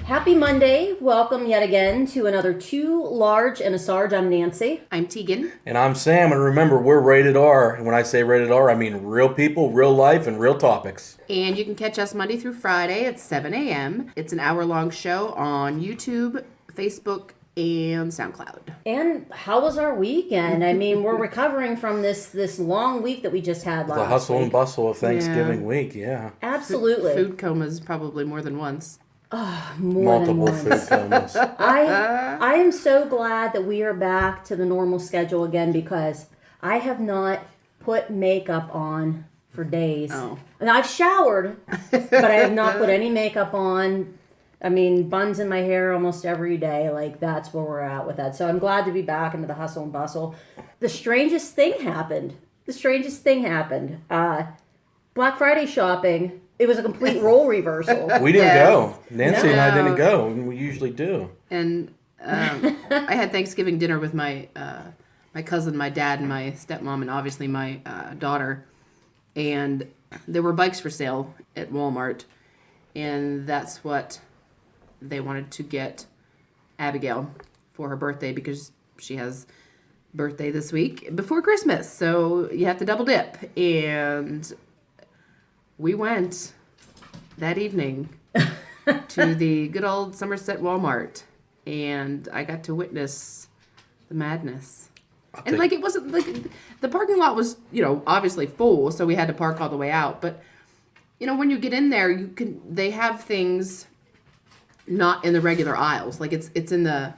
Happy Monday. Welcome yet again to another Too Large and a Sarge. I'm Nancy. I'm Tegan. And I'm Sam. And remember, we're rated R. And when I say rated R, I mean real people, real life, and real topics. And you can catch us Monday through Friday at 7 a.m. It's an hour-long show on YouTube, Facebook, and SoundCloud. And how was our weekend? I mean, we're recovering from this long week that we just had last week. The hustle and bustle of Thanksgiving week, yeah. Absolutely. Food comas probably more than once. Multiple food comas. I am so glad that we are back to the normal schedule again because I have not put makeup on for days. Oh. And I've showered, but I have not put any makeup on. I mean, buns in my hair almost every day. Like, that's where we're at with that. So I'm glad to be back into the hustle and bustle. The strangest thing happened. Black Friday shopping. It was a complete role reversal. We didn't go. Nancy and I didn't go, and we usually do. And I had Thanksgiving dinner with my cousin, my dad, and my stepmom, and obviously my daughter. And there were bikes for sale at Walmart, and that's what they wanted to get Abigail for her birthday because she has birthday this week before Christmas. So you have to double dip. And we went that evening to the good old Somerset Walmart, and I got to witness the madness. And it wasn't like the parking lot was, obviously full, so we had to park all the way out. But when you get in there, they have things not in the regular aisles. Like it's in the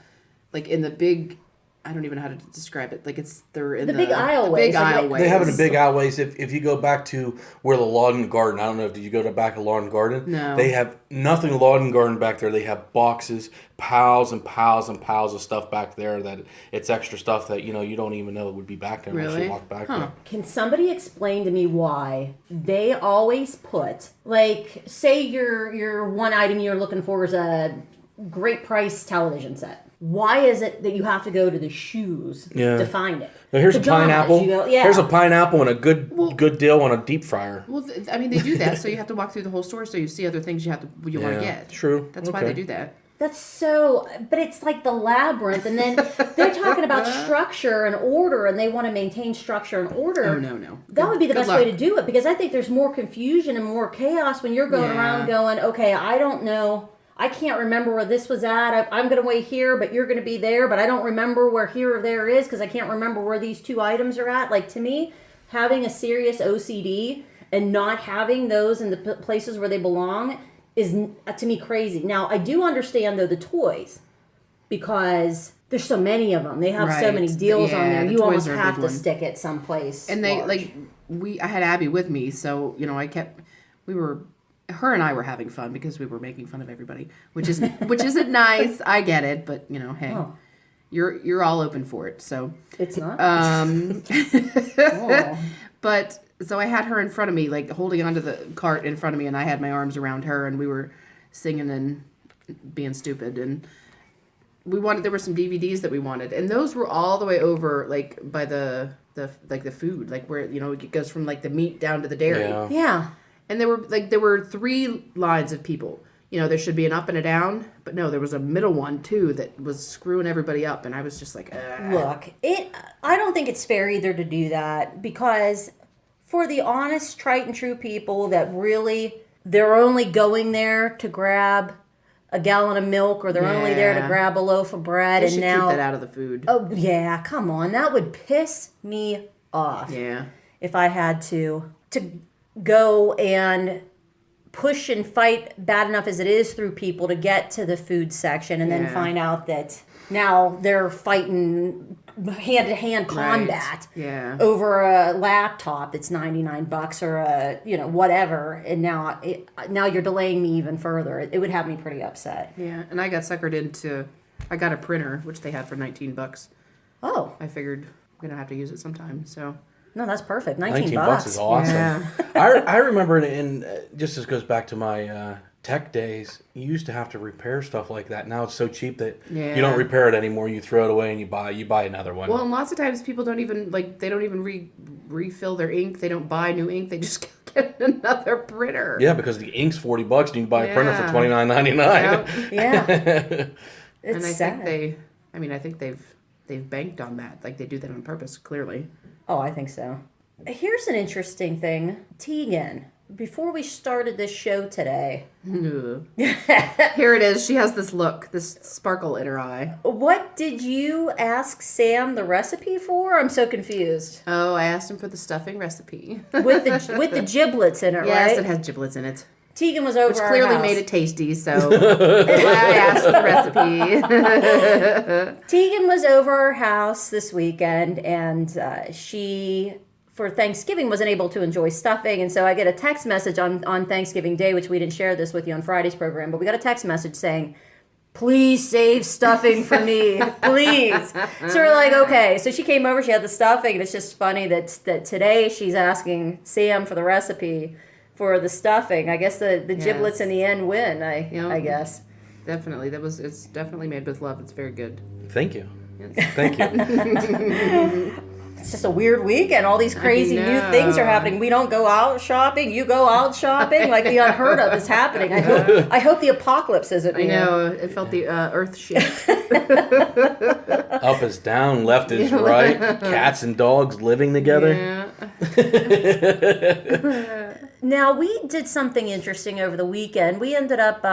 big. I don't even know how to describe it. Like they're in the big aisleways. Big aisleways. They have it in big aisleways. If you go back to where the lawn and garden, I don't know, did you go to back of lawn and garden? No. They have nothing lawn and garden back there. They have boxes, piles and piles and piles of stuff back there that it's extra stuff that, you don't even know would be back there unless you walk back there. Can somebody explain to me why they always put, like, say your one item you're looking for is a great price television set. Why is it that you have to go to the shoes to find it? Now here's Pajamas, a pineapple. Here's a pineapple and a good deal on a deep fryer. Well, they do that, so you have to walk through the whole store so you see other things you want to get. True. That's why they do that. That's so, but it's like the labyrinth, and then they're talking about structure and order, and they want to maintain structure and order. Oh, no. That would be the best way to do it, because I think there's more confusion and more chaos when you're going around going, okay, I don't know. I can't remember where this was at. I'm going to wait here, but you're going to be there, but I don't remember where here or there is because I can't remember where these two items are at. Like, to me, having a serious OCD and not having those in the places where they belong is, to me, crazy. Now, I do understand, though, the toys because there's so many of them. They have so many deals on there. You almost have to stick it someplace. And they, I had Abby with me, so, her and I were having fun because we were making fun of everybody, which isn't nice. I get it, but hey, you're all open for it. So it's not. But so I had her in front of me, like holding onto the cart in front of me, and I had my arms around her, and we were singing and being stupid. And there were some DVDs that we wanted, and those were all the way over, like by the food, like where it goes from like the meat down to the dairy. Yeah. And there were 3 lines of people. There should be an up and a down, but no, there was a middle one too that was screwing everybody up, and I was just like, ugh. Look, I don't think it's fair either to do that because for the honest, trite and true people that really they're only going there to grab a gallon of milk or they're only there to grab a loaf of bread, they should keep that out of the food. Oh yeah, come on, that would piss me off. Yeah, if I had to go and push and fight bad enough as it is through people to get to the food section and then find out that now they're fighting hand-to-hand combat over a laptop that's $99 or a whatever, and now you're delaying me even further. It would have me pretty upset. Yeah, and I got suckered into, I got a printer which they had for $19. Oh, I figured I'm gonna have to use it sometime, so. No, that's perfect. $19 is awesome. Yeah. I remember, and just this goes back to my tech days, you used to have to repair stuff like that. Now it's so cheap that you don't repair it anymore. You throw it away and you buy another one. Well, and lots of times people don't even refill their ink. They don't buy new ink. They just get another printer. Yeah, because the ink's $40 and you can buy a printer for Yeah. $29.99. Yeah. It's And I sad. think they've banked on that. Like they do that on purpose, clearly. Oh, I think so. Here's an interesting thing. Tegan, before we started this show today, Here it is. She has this look, this sparkle in her eye. what did you ask Sam the recipe for? I'm so confused. Oh, I asked him for the stuffing recipe. With the giblets in it, Yes, right? it has giblets in it. Tegan was over Which our clearly house. made it tasty, so I asked for the recipe. Tegan was over our house this weekend, and she, for Thanksgiving, wasn't able to enjoy stuffing. And so I get a text message on Thanksgiving Day, which we didn't share this with you on Friday's program, but we got a text message saying, please save stuffing for me, please. So we're like, okay. So she came over, she had the stuffing, and it's just funny that today she's asking Sam for the recipe for the stuffing. I guess the giblets in the end win, I guess. Definitely. It's definitely made with love. It's very good. Thank you. Yes. Thank you. It's just a weird week, and all these crazy new things are happening. We don't go out shopping. You go out shopping. Like the unheard of is happening. I hope the apocalypse isn't I near. know. It felt the earth shift. Up is down, left is right. Cats and dogs living together. Yeah. Now we did something interesting over the weekend. We ended up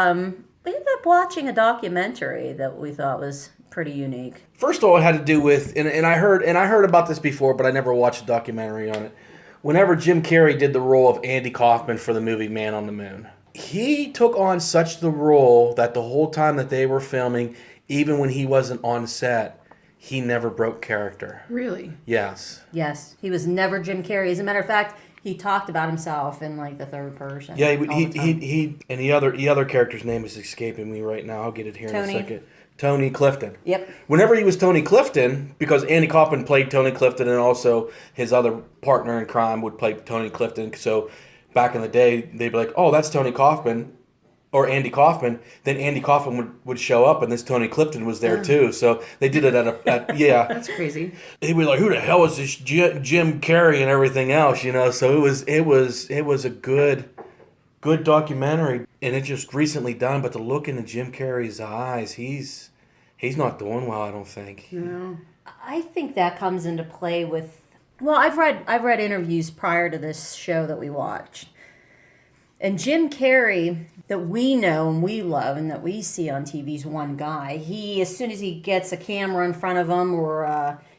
watching a documentary that we thought was pretty unique. First of all, it had to do with, and I heard about this before, but I never watched a documentary on it. Whenever Jim Carrey did the role of Andy Kaufman for the movie Man on the Moon, he took on such the role that the whole time that they were filming, even when he wasn't on set, he never broke character. Really? Yes. Yes, he was never Jim Carrey. As a matter of fact, he talked about himself in like the third person. Yeah, all the time. he and the other character's name is escaping me right now. I'll get it here in a Tony. second. Tony Clifton. Yep. Whenever he was Tony Clifton, because Andy Kaufman played Tony Clifton, and also his other partner in crime would play Tony Clifton. So back in the day, they'd be like, "Oh, that's Tony Kaufman," or Andy Kaufman. Then Andy Kaufman would show up, and this Tony Clifton was there too. So they did it at yeah. That's crazy. He'd be like, "Who the hell is this Jim Carrey?" and everything else, you know. So it was a good documentary, and it just recently done. But the look into Jim Carrey's eyes, he's not doing well, I don't think. No. I think that comes into play with. Well, I've read interviews prior to this show that we watched, and Jim Carrey that we know and we love and that we see on TV is one guy. He, as soon as he gets a camera in front of him, or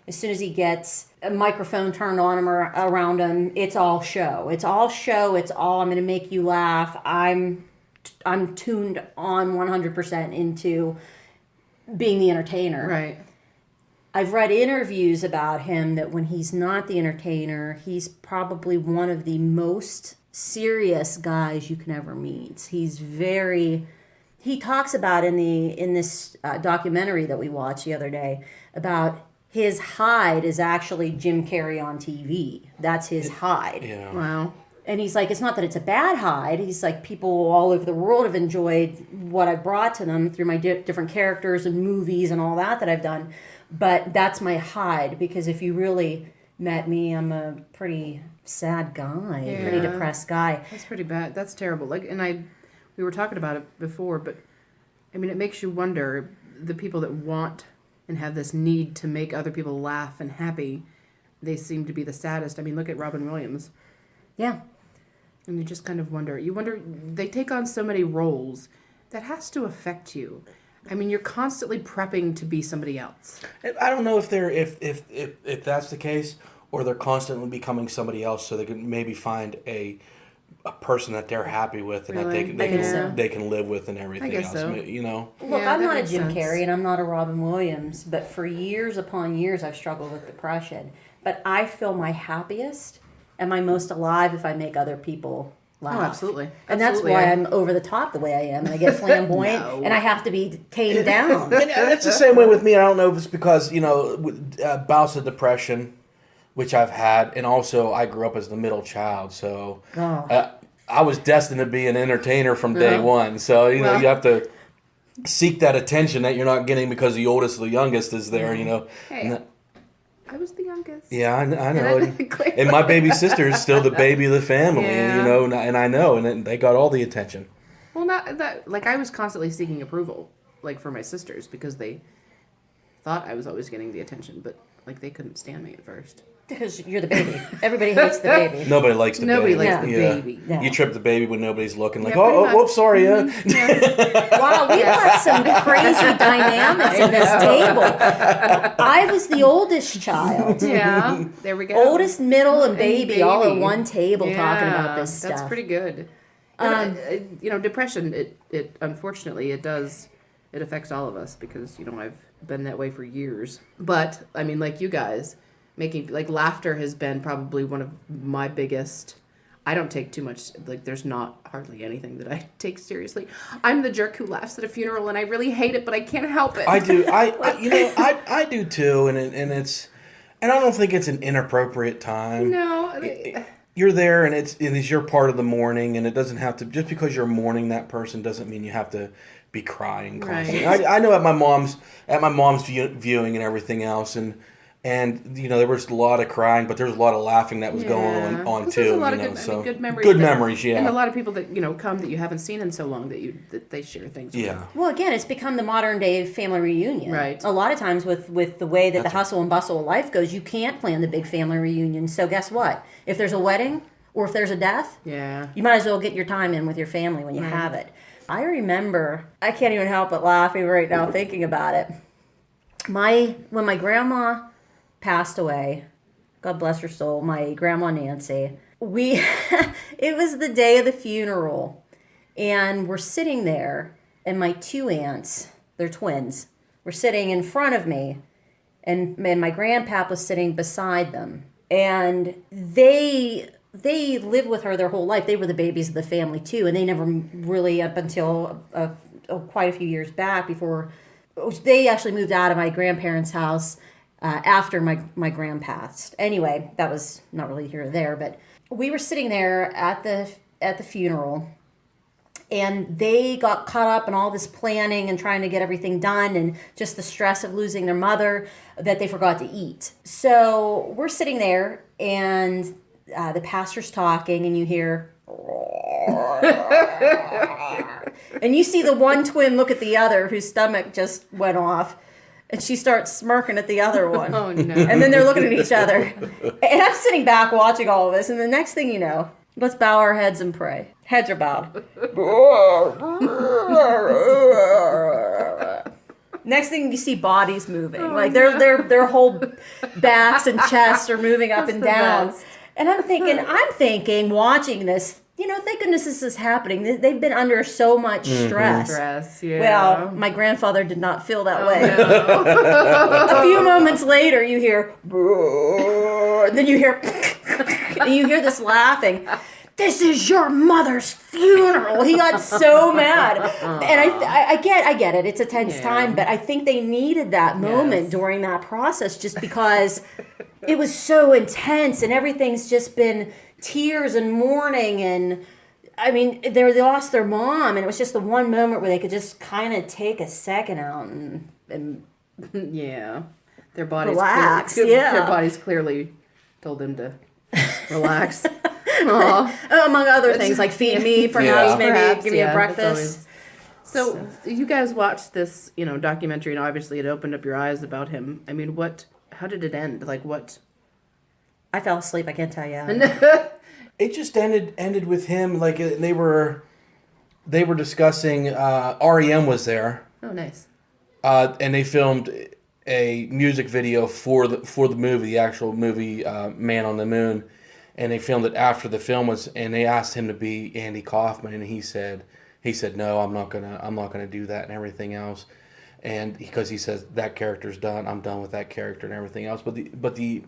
as soon as he gets a microphone turned on him or around him, it's all show. It's all show. It's all, I'm going to make you laugh. I'm tuned on 100% into being the entertainer. Right. I've read interviews about him that when he's not the entertainer, he's probably one of the most serious guys you can ever meet. He talks about in this documentary that we watched the other day about his hide is actually Jim Carrey on TV. That's his hide. Yeah. Wow. And he's like, it's not that it's a bad hide. He's like, people all over the world have enjoyed what I brought to them through my different characters and movies and all that I've done. But that's my hide, because if you really met me, I'm a pretty sad guy, a pretty depressed guy. That's pretty bad. That's terrible. We were talking about it before, but I mean, it makes you wonder, the people that want and have this need to make other people laugh and happy, they seem to be the saddest. I mean, look at Robin Williams. Yeah. And you just kind of wonder. They take on so many roles that has to affect you. I mean, you're constantly prepping to be somebody else. I don't know if if that's the case, or they're constantly becoming somebody else, so they can maybe find a person that they're happy with and Really? that they can live with and everything I guess else. so. You know. Look, Yeah, I'm that not a makes Jim sense. Carrey and I'm not a Robin Williams, but for years upon years I've struggled with depression. But I feel my happiest and my most alive if I make other people laugh. Oh, absolutely. And that's Absolutely. why I'm over the top the way I am, and I get flamboyant, No. and I have to be tamed down. And that's the same way with me. I don't know if it's because, bouts of depression, which I've had, and also I grew up as the middle child, so Oh. I was destined to be an entertainer from day Yeah. one. So, Well- you have to seek that attention that you're not getting because the oldest or the youngest is there, Hey. And I was the youngest. Yeah, I know. And And my baby sister is still the baby of the family, Yeah. you know, and I know, and they got all the attention. Well, not that. Like, I was constantly seeking approval, like, for my sisters, because they thought I was always getting the attention, but, like, they couldn't stand me at first. Because you're the baby. Everybody hates the baby. Nobody likes the Nobody baby. likes the baby. Yeah. You trip the baby when nobody's looking. Like, Yeah, pretty much. whoops, sorry, Yeah. Wow, we've got some crazy dynamics at this table. I was the oldest child. Yeah, there we go. Oldest, middle, and baby, baby. all at one table talking Yeah, about this stuff. That's pretty good. You know, depression, it unfortunately, it affects all of us because, you know, I've been that way for years. But, I mean, like you guys, laughter has been probably one of my biggest. I don't take too much, like, there's not hardly anything that I take seriously. I'm the jerk who laughs at a funeral, and I really hate it, but I can't help it. I do. I do too, and it's, and I don't think it's an inappropriate time. No. You're there, and it's your part of the mourning, and it doesn't have to, just because you're mourning that person doesn't mean you have to be crying constantly. Right. I know at my mom's viewing and everything else, and you know, there was a lot of crying, but there was a lot of laughing that was going on too. There's a lot you know, of so good memories. Good memories, yeah. And a lot of people that, you know, come that you haven't seen in so long that they share things with. Yeah. Well, again, it's become the modern day family reunion. Right. A lot of times with the way that the hustle and bustle of life goes, you can't plan the big family reunion. So guess what? If there's a wedding or if there's a death, Yeah. you might as well get your time in with your family when you have it. I remember, I can't even help but laughing right now thinking about it. When my grandma passed away, God bless her soul, my grandma Nancy, it was the day of the funeral, and we're sitting there, and my two aunts, they're twins, were sitting in front of me, and my grandpap was sitting beside them, and they lived with her their whole life. They were the babies of the family too, and they never really, up until quite a few years back, before they actually moved out of my grandparents' house after my grand passed. Anyway, that was not really here or there, but we were sitting there at the funeral, and they got caught up in all this planning and trying to get everything done, and just the stress of losing their mother, that they forgot to eat. So we're sitting there, and the pastor's talking, and you hear, and you see the one twin look at the other whose stomach just went off, and she starts smirking at the other one. Oh, no. And then they're looking at each other. And I'm sitting back watching all of this, and the next thing you know, let's bow our heads and pray. Heads are bowed. Next thing you see, bodies moving. Like their whole backs and chests are moving up and down. Best. And I'm thinking, watching this, you know, thank goodness this is happening. They've been under so much stress. Stress, yeah. Well, my grandfather did not feel that way. No. A few moments later, you hear, and then you hear, and you hear this laughing. This is your mother's funeral. He got so mad, and I get it. It's a tense time, but I think they needed that moment during that process, just because it was so intense, and everything's just been tears and mourning, and I mean, they lost their mom, and it was just the one moment where they could just kind of take a second out and Yeah. Their bodies relax. Their bodies clearly told them to relax. among other things, like feed me, perhaps, maybe give me a breakfast. So you guys watched this, you know, documentary, and obviously it opened up your eyes about him. I mean, how did it end? Like, what? I fell asleep. I can't tell you. It just ended with him, like they were discussing. REM was there. Oh, nice. And they filmed a music video for the movie, the actual movie, Man on the Moon, and they filmed it after the film was. And they asked him to be Andy Kaufman, and he said no, I'm not gonna do that and everything else, and because he says that character's done, I'm done with that character and everything else. But the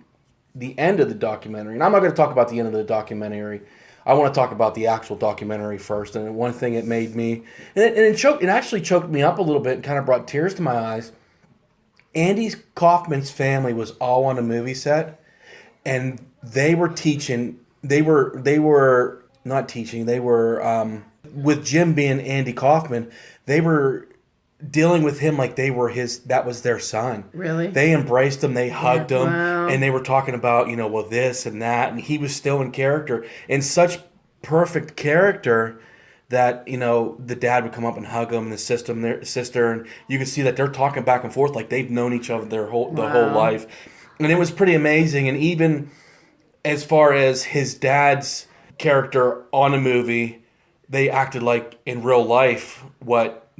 end of the documentary, and I'm not going to talk about the end of the documentary. I want to talk about the actual documentary first. And one thing it made me, it actually choked me up a little bit and kind of brought tears to my eyes. Andy Kaufman's family was all on a movie set, and they were teaching. They were not teaching. They were with Jim being Andy Kaufman. They were dealing with him like that was their son. Really? They embraced him, they hugged him, Wow. and they were talking about, well, this and that, and he was still in character, in such perfect character that, the dad would come up and hug him, and the sister, and you could see that they're talking back and forth like they've known each other the whole life. And it was pretty amazing. And even as far as his dad's character on the movie, they acted like in real life what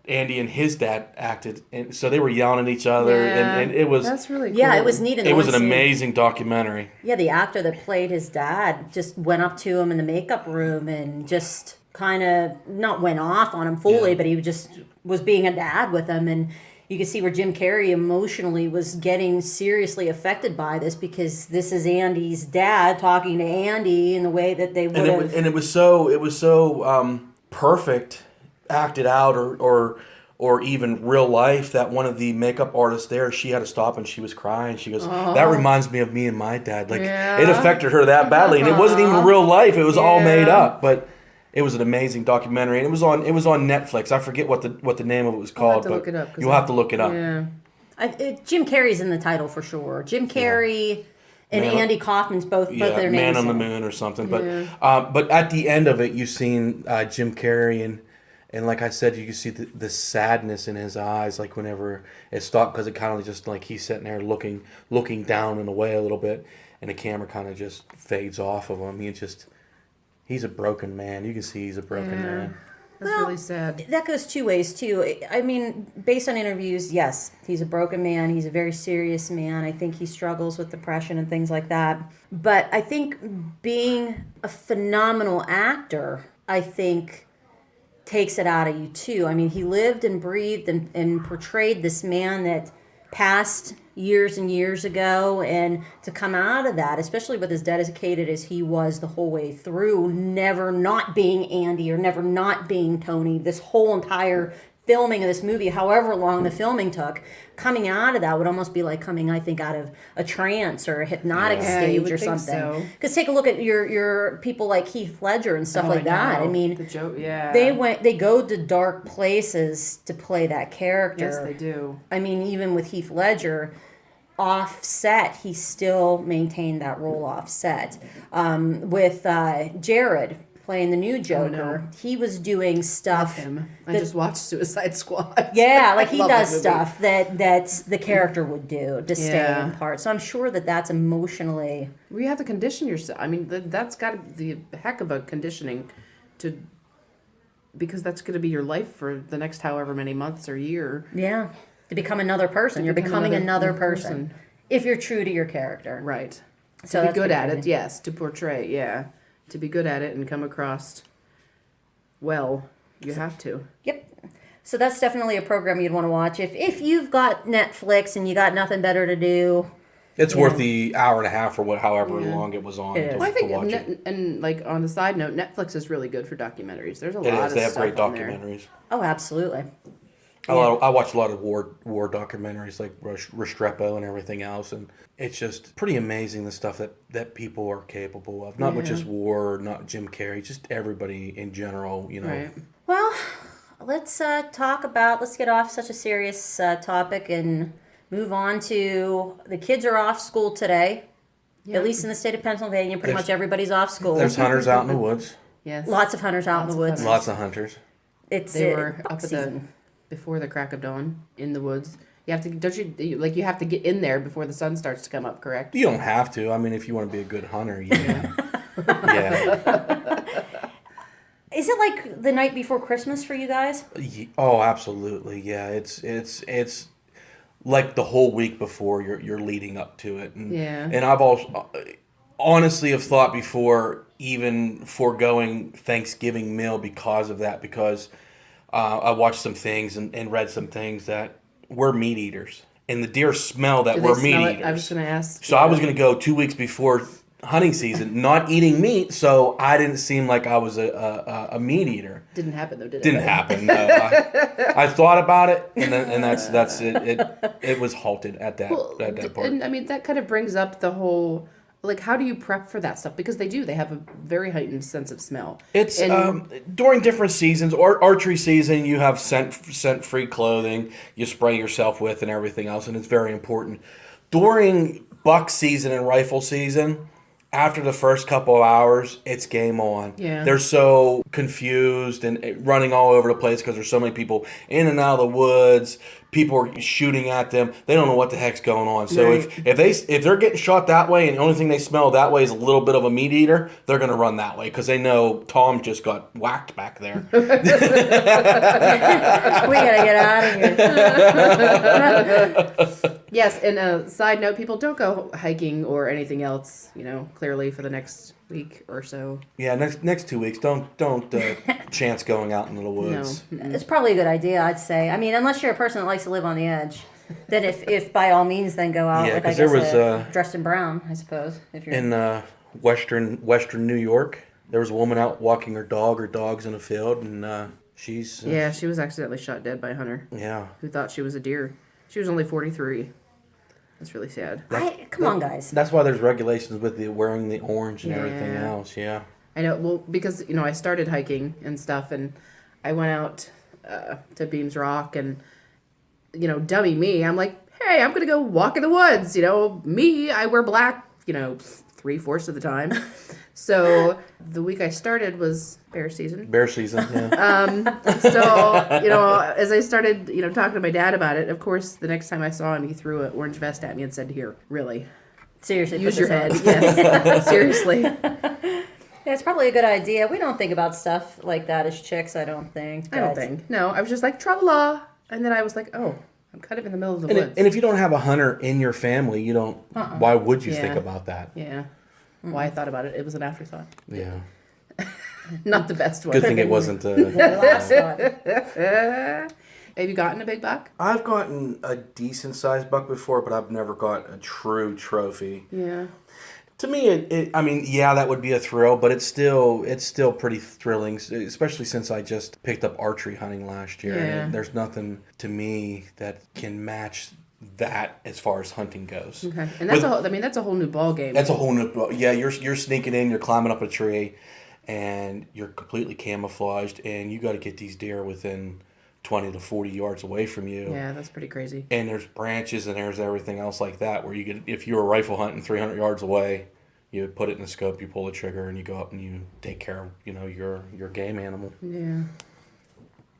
Andy and his dad acted, and so they were yelling at each other, and it was that's really cool. Yeah, it was neat. It was an amazing documentary. Yeah, the actor that played his dad just went up to him in the makeup room and just kind of not went off on him fully, but he just was being a dad with him, and you could see where Jim Carrey emotionally was getting seriously affected by this, because this is Andy's dad talking to Andy in the way that they would have. And it was so perfect, acted out, or even real life, that one of the makeup artists there, she had to stop and she was crying. She goes, "That reminds me of me and my dad." Like it affected her that badly, and it wasn't even real life. It was all made up, but. It was an amazing documentary, and it was on Netflix. I forget what the name of it was called, but you'll have to look it up. Yeah. Jim Carrey's in the title for sure. Jim Carrey and Andy Kaufman's both their names. Man on the Moon or something. But at the end of it, you've seen Jim Carrey, and like I said, you can see the sadness in his eyes, like whenever it stopped, because it kind of just like he's sitting there looking down and away a little bit, and the camera kind of just fades off of him. He's a broken man. You can see he's a broken man. That's really sad. That goes two ways, too. I mean, based on interviews, yes, he's a broken man. He's a very serious man. I think he struggles with depression and things like that. But I think being a phenomenal actor, I think, takes it out of you, too. I mean, he lived and breathed and portrayed this man that passed years and years ago, and to come out of that, especially with as dedicated as he was the whole way through, never not being Andy or never not being Tony, this whole entire filming of this movie, however long the filming took, coming out of that would almost be like coming, I think, out of a trance or a hypnotic stage or something. Because take a look at your people like Heath Ledger and stuff like that. I mean, they go to dark places to play that character. Yes, they do. I mean, even with Heath Ledger, off set, he still maintained that role off set. With Jared playing the new Joker, he was doing stuff. Love him. I just watched Suicide Squad. Yeah, like he does stuff that the character would do to stay in part. So I'm sure that's emotionally. Well, you have to condition yourself. I mean, that's got to be the heck of a conditioning because that's going to be your life for the next however many months or year. Yeah, to become another person. You're becoming another person if you're true to your character. Right. So to be good at it, yes. To portray, to be good at it and come across well, you have to. Yep. So that's definitely a program you'd want to watch. If you've got Netflix and you got nothing better to do. It's worth the hour and a half or however long it was on to watch it. And like on the side note, Netflix is really good for documentaries. There's a lot of stuff. They have great on documentaries. There. Oh, absolutely. I watch a lot of war documentaries like Restrepo and everything else, and it's just pretty amazing the stuff that people are capable of. Not with just war, not Jim Carrey, just everybody in general, Right. Well, let's get off such a serious topic and move on to the kids are off school today. Yep. At least in the state of Pennsylvania, pretty much everybody's off school. There's hunters out in the woods. Yes. Lots of hunters out in the woods. Lots of hunters. They were up before the crack of dawn in the woods. You have to, you have to get in there before the sun starts to come up, correct? You don't have to. I mean, if you want to be a good hunter, yeah. Yeah. Is it like the night before Christmas for you guys? Oh, absolutely. Yeah, it's like the whole week before you're leading up to it. And I've also honestly have thought before even foregoing Thanksgiving meal because of that, because I watched some things and read some things that we're meat eaters. And the deer smell that we're meat eaters. I was going to ask. So I was going to go 2 weeks before hunting season, not eating meat, so I didn't seem like I was a meat eater. Didn't happen though, did it? Didn't happen. No. I thought about it, and that's it. It was halted at that point. And I mean, that kind of brings up the whole Like, how do you prep for that stuff? Because they do. They have a very heightened sense of smell. It's during different seasons. Or archery season, you have scent-free clothing you spray yourself with and everything else, and it's very important. During buck season and rifle season, after the first couple of hours, it's game on. Yeah. They're so confused and running all over the place because there's so many people in and out of the woods. People are shooting at them. They don't know what the heck's going on. So Right. if they're getting shot that way and the only thing they smell that way is a little bit of a meat eater, they're going to run that way because they know Tom just got whacked back there. We gotta get out of here. Yes, and a side note, people don't go hiking or anything else, clearly for the next week or so. Yeah, next 2 weeks, don't chance going out into the woods. No. It's probably a good idea, I'd say. I mean, unless you're a person that likes to live on the edge, then if by all means, then go out. Yeah, like 'cause I there guess was, dressed in brown, I suppose. If you're In western New York, there was a woman out walking her dog or dogs in a field, and she's Yeah, she was accidentally shot dead by a hunter yeah. who thought she was a deer. She was only 43. That's really sad. Come on, guys. That's why there's regulations with the wearing the orange and everything Yeah. else. Yeah. I know, well, because, I started hiking and stuff, and I went out to Beams Rock, and, dummy me, I'm like, hey, I'm going to go walk in the woods. Me, I wear black, 3/4 of the time. So the week I started was bear season. Bear season. Yeah. So, as I started, talking to my dad about it, of course, the next time I saw him, he threw an orange vest at me and said, here, really, Seriously, use put your this head. on. Yes, seriously. Yeah, it's probably a good idea. We don't think about stuff like that as chicks, I don't think. I don't but- think. No, I was just like, tra-la-la. And then I was like, oh, I'm kind of in the middle of the woods. And if you don't have a hunter in your family, you don't. Why would you Yeah. think about that? Yeah. Why I thought about it, it was an afterthought. Yeah. Not the best one. Good thing it wasn't. The last thought. Have you gotten a big buck? I've gotten a decent sized buck before, but I've never got a true trophy. Yeah. To me, I mean, yeah, that would be a thrill, but it's still pretty thrilling, especially since I just picked up archery hunting last year. Yeah. And there's nothing to me that can match that as far as hunting goes. Okay. And that's that's a whole new ball game. That's a whole new. Yeah, you're sneaking in, you're climbing up a tree, and you're completely camouflaged, and you got to get these deer within 20 to 40 yards away from you. Yeah, that's pretty crazy. And there's branches and there's everything else like that where you get, if you were rifle hunting 300 yards away, you put it in the scope, you pull the trigger, and you go up and you take care of your game animal. Yeah.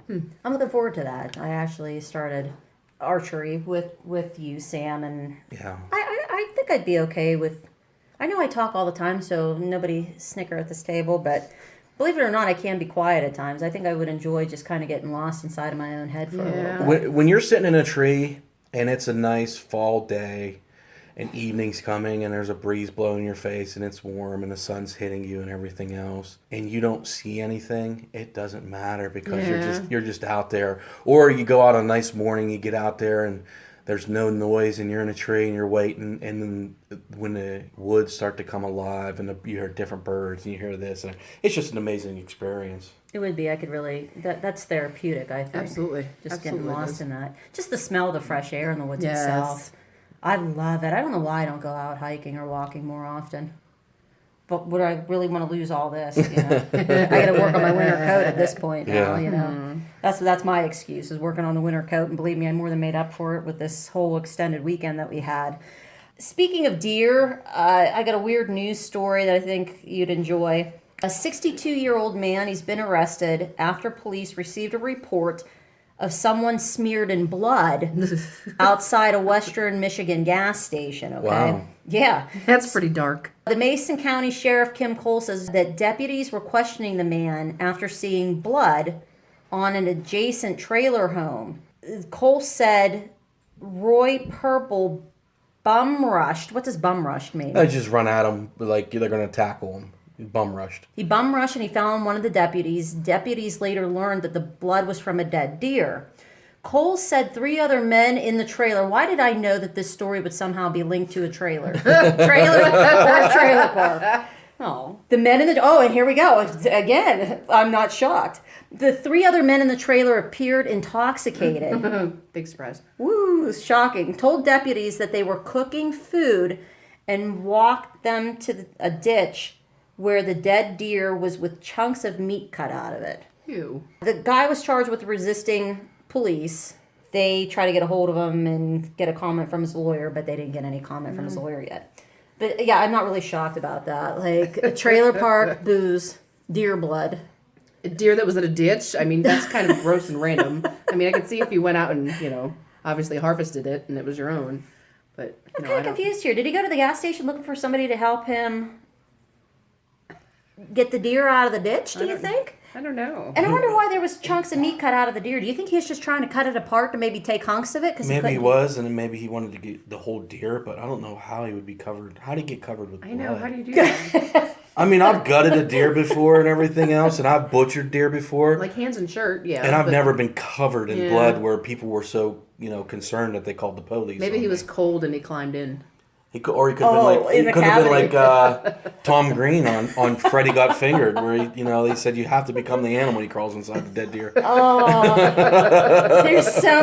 I'm looking forward to that. I actually started archery with you, Sam, and Yeah. I think I'd be okay with. I know I talk all the time, so nobody snicker at this table, but believe it or not, I can be quiet at times. I think I would enjoy just kind of getting lost inside of my own head for a little bit. When you're sitting in a tree and it's a nice fall day and evening's coming and there's a breeze blowing your face and it's warm and the sun's hitting you and everything else and you don't see anything, it doesn't matter because you're just out there. Or you go out on a nice morning, you get out there and there's no noise and you're in a tree and you're waiting, and then when the woods start to come alive and you hear different birds and you hear this, and it's just an amazing experience. It would be. I could really. That's therapeutic. I think. Absolutely. Just Absolutely getting lost in that. Just the smell of the fresh air in the woods Yes. itself. I love it. I don't know why I don't go out hiking or walking more often. But would I really want to lose all this? I got to work on my winter coat at this point now. Yeah. That's my excuse is working on the winter coat, and believe me, I more than made up for it with this whole extended weekend that we had. Speaking of deer, I got a weird news story that I think you'd enjoy. A 62-year-old man, he's been arrested after police received a report of someone smeared in blood outside a Western Michigan gas station, okay? Wow. Yeah. That's pretty dark. The Mason County Sheriff Kim Cole says that deputies were questioning the man after seeing blood on an adjacent trailer home. Cole said Roy Purple bum rushed. What does bum rushed mean? I just run at them like they're going to tackle him. Bum rushed. He bum rushed and he found one of the deputies. Deputies later learned that the blood was from a dead deer. Cole said 3 other men in the trailer. Why did I know that this story would somehow be linked to a trailer? Trailer or a trailer park? Oh, the men in the. Oh, and here we go again. I'm not shocked. The 3 other men in the trailer appeared intoxicated. Big surprise. Woo, shocking. Told deputies that they were cooking food and walked them to a ditch where the dead deer was with chunks of meat cut out of it. Ew. The guy was charged with resisting police. They tried to get a hold of him and get a comment from his lawyer, but they didn't get any comment from his lawyer yet. But yeah, I'm not really shocked about that. Like a trailer park, booze, deer blood. A deer that was in a ditch? I mean, that's kind of gross and random. I mean, I could see if you went out and, obviously harvested it and it was your own. But, I'm kind of confused here. Did he go to the gas station looking for somebody to help him get the deer out of the ditch, do you think? I don't know. And I wonder why there was chunks of meat cut out of the deer. Do you think he was just trying to cut it apart to maybe take hunks of it? Cause maybe he was, and then maybe he wanted to get the whole deer, but I don't know how he would be covered. How do you get covered with blood? I know, how do you do that? I mean, I've gutted a deer before and everything else, and I've butchered deer before. Like hands and shirt, yeah. And I've never been covered in blood where people were so, concerned that they called the police. Maybe he was cold and he climbed in. He could have been like Tom Green on Freddy Got Fingered, where he said you have to become the animal when he crawls inside the dead deer. Oh, there's so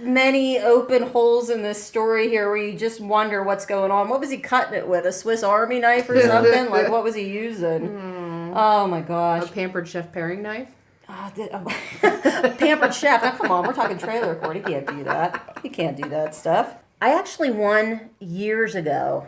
many open holes in this story here where you just wonder what's going on. What was he cutting it with? A Swiss Army knife or something? Like what was he using? Oh my gosh! A pampered chef paring knife. Pampered chef. Now come on, we're talking trailer court. He can't do that. He can't do that stuff. I actually won years ago.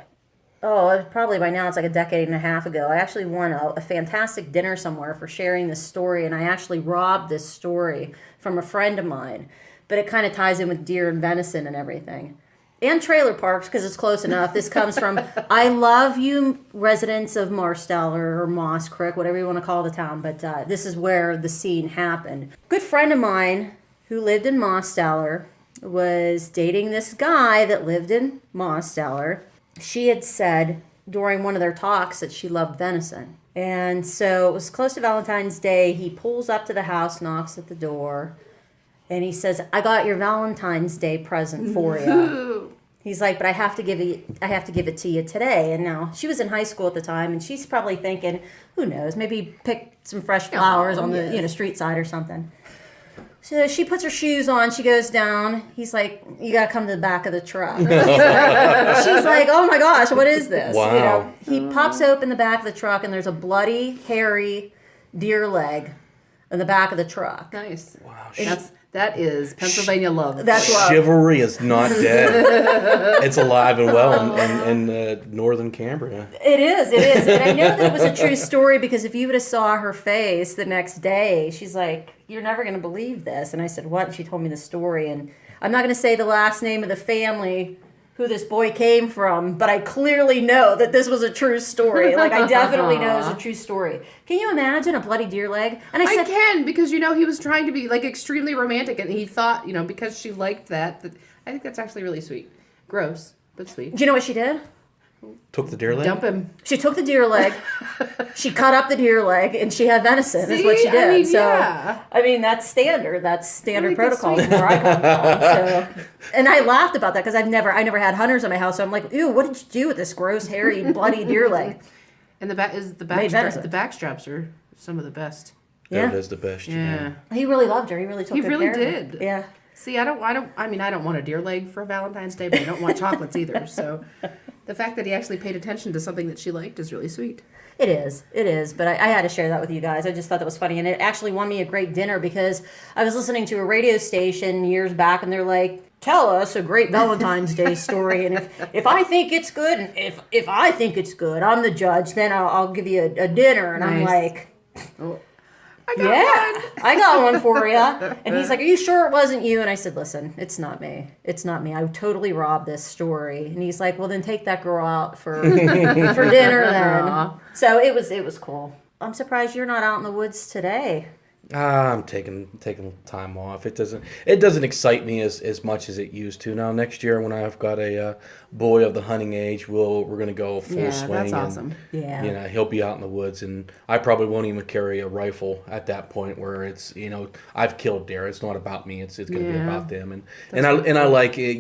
Oh, probably by now it's like a decade and a half ago. I actually won a fantastic dinner somewhere for sharing this story, and I actually robbed this story from a friend of mine. But it kind of ties in with deer and venison and everything. And trailer parks, because it's close enough. This comes from, I love you residents of Marsteller or Moss Creek, whatever you want to call the town, but this is where the scene happened. Good friend of mine who lived in Marsteller was dating this guy that lived in Marsteller. She had said during one of their talks that she loved venison. And so it was close to Valentine's Day. He pulls up to the house, knocks at the door, and he says, I got your Valentine's Day present for you. He's like, but I have to give it to you today. And now she was in high school at the time, and she's probably thinking, who knows, maybe pick some fresh flowers on the street side or something. So she puts her shoes on. She goes down. He's like, you got to come to the back of the truck. She's like, oh my gosh, what is this? Wow. He pops open the back of the truck, and there's a bloody, hairy deer leg in the back of the truck. Nice. Wow. That is Pennsylvania love. That's love. Chivalry is not dead. It's alive and well in northern Cambria. It is. And I know that it was a true story because if you would have saw her face the next day, she's like, you're never going to believe this. And I said, what? And she told me the story. And I'm not going to say the last name of the family who this boy came from, but I clearly know that this was a true story. Like, I definitely know it's a true story. Can you imagine a bloody deer leg? And I can, because, he was trying to be, like, extremely romantic, and he thought, because she liked that I think that's actually really sweet. Gross, but sweet. Do you know what she did? Took the deer leg? Dump him. She took the deer leg, she cut up the deer leg, and she had venison. Is what she did. That's standard. That's standard protocol from where I come from. So, and I laughed about that because I never had hunters in my house. So I'm like, ew, what did you do with this gross, hairy, bloody deer leg? And the back straps are some of the best. Yeah, that's the best. Yeah, he really loved her. He really took. He really did. Yeah. See, I don't want a deer leg for Valentine's Day, but I don't want chocolates either. So, the fact that he actually paid attention to something that she liked is really sweet. It is. But I had to share that with you guys. I just thought that was funny. And it actually won me a great dinner because I was listening to a radio station years back and they're like, tell us a great Valentine's Day story. And if I think it's good, and if I think it's good, I'm the judge, then I'll give you a dinner. And nice. I'm like, oh. I got one for you. And he's like, are you sure it wasn't you? And I said, listen, it's not me. I totally robbed this story. And he's like, well, then take that girl out for dinner then. So it was cool. I'm surprised you're not out in the woods today. I'm taking time off. It doesn't excite me as much as it used to. Now next year when I've got a boy of the hunting age, we're gonna go full swing. That's awesome. And, he'll be out in the woods, and I probably won't even carry a rifle at that point. Where it's I've killed deer. It's not about me. It's gonna be about them. And I like it,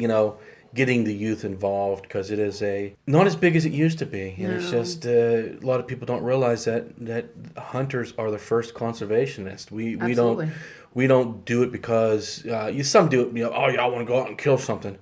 getting the youth involved because it is not as big as it used to be, and it's just a lot of people don't realize that hunters are the first conservationists. We don't do it because some do it. I want to go out and kill something.